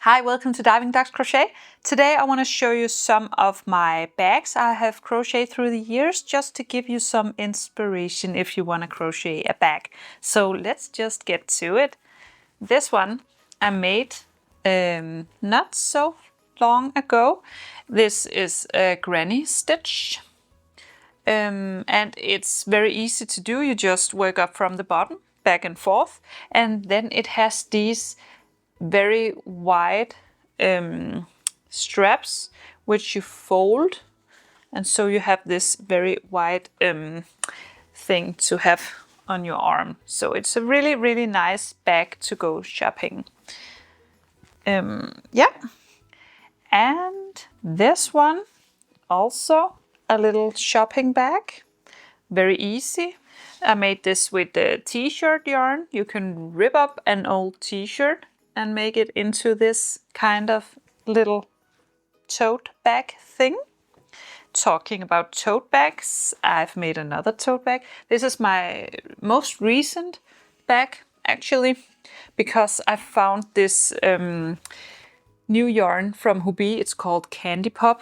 Hi, welcome to Diving Ducks Crochet. Today I want to show you some of my bags I have crocheted through the years, just to give you some inspiration if you want to crochet a bag. So let's just get to it. This one I made not so long ago. This is a granny stitch. And it's very easy to do. You just work up from the bottom, back and forth, and then it has these very wide straps which you fold, and so you have this very wide thing to have on your arm. So it's a really nice bag to go shopping. Yeah, and this one also a little shopping bag, very easy. I made this with the t-shirt yarn. You can rip up an old t-shirt and make it into this kind of little tote bag thing. Talking about tote bags, I've made another tote bag. This is my most recent bag, actually, because I found this new yarn from Hobbii. It's called Candy Pop.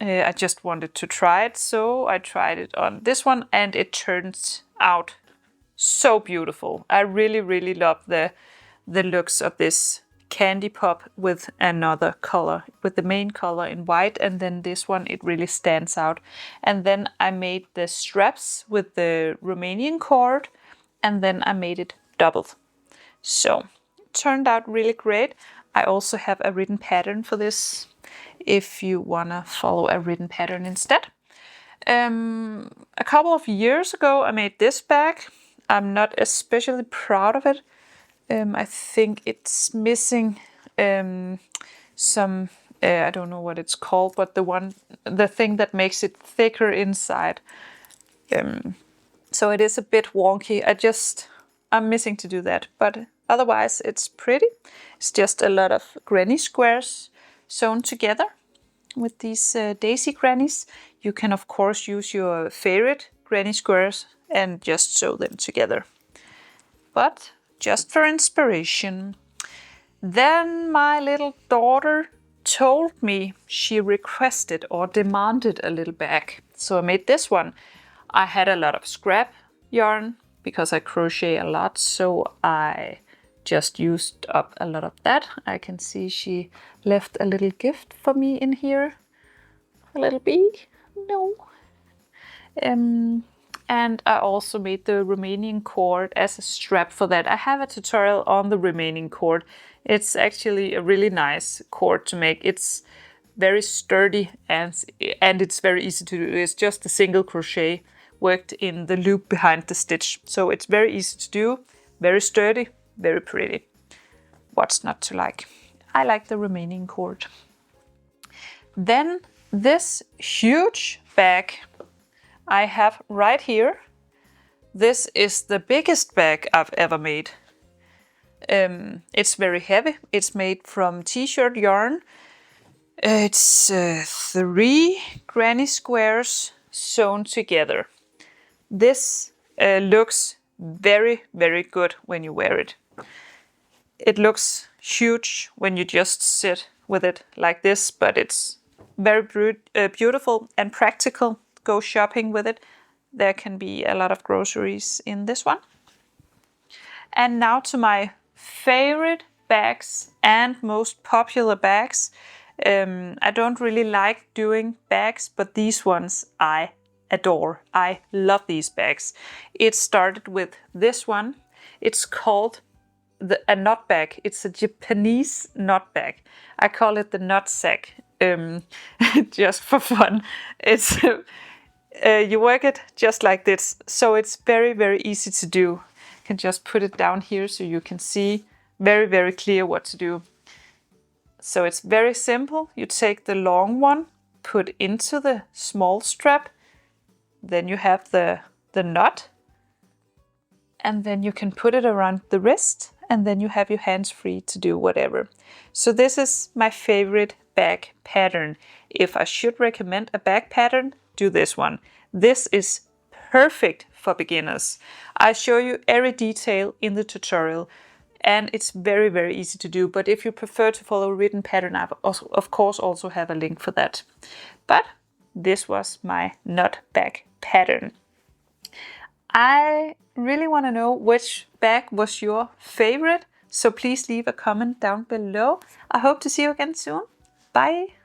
I just wanted to try it, so I tried it on this one, and it turns out so beautiful. I really love the looks of this Candy Pop with another color, with the main color in white, and then this one, it really stands out. And then I made the straps with the Romanian cord, and then I made it doubled. So it turned out really great. I also have a written pattern for this if you wanna follow a written pattern instead. A couple of years ago I made this bag. I'm not especially proud of it. I think it's missing some, I don't know what it's called, but the thing that makes it thicker inside. So it is a bit wonky. I'm missing to do that, but otherwise it's pretty. It's just a lot of granny squares sewn together with these daisy grannies. You can of course use your favorite granny squares and just sew them together. But just for inspiration. Then my little daughter told me she requested or demanded a little bag. So I made this one. I had a lot of scrap yarn because I crochet a lot, so I just used up a lot of that. I can see she left a little gift for me in here. A little bee? No. And I also made the Romanian cord as a strap for that. I have a tutorial on the Romanian cord. It's actually a really nice cord to make. It's very sturdy and it's very easy to do. It's just a single crochet worked in the loop behind the stitch. So it's very easy to do, very sturdy, very pretty. What's not to like? I like the Romanian cord. Then this huge bag I have right here. This is the biggest bag I've ever made. It's very heavy. It's made from t-shirt yarn. It's 3 granny squares sewn together. This looks very good when you wear it. It looks huge when you just sit with it like this, but it's very beautiful and practical. Go shopping with it. There can be a lot of groceries in this one. And now to my favorite bags and most popular bags. I don't really like doing bags, but these ones I adore. I love these bags. It started with this one. It's called a knot bag. It's a Japanese knot bag. I call it the knot sack, just for fun. It's you work it just like this, so it's very easy to do. You can just put it down here so you can see very clear what to do. So it's very simple. You take the long one, put into the small strap, then you have the knot, and then you can put it around the wrist, and then you have your hands free to do whatever. So this is my favorite bag pattern. If I should recommend a bag pattern, do this one. This is perfect for beginners. I show you every detail in the tutorial. and it's very, very easy to do. But if you prefer to follow a written pattern, I of course also have a link for that. But this was my knot bag pattern. I really want to know which bag was your favorite, so please leave a comment down below. I hope to see you again soon. Bye!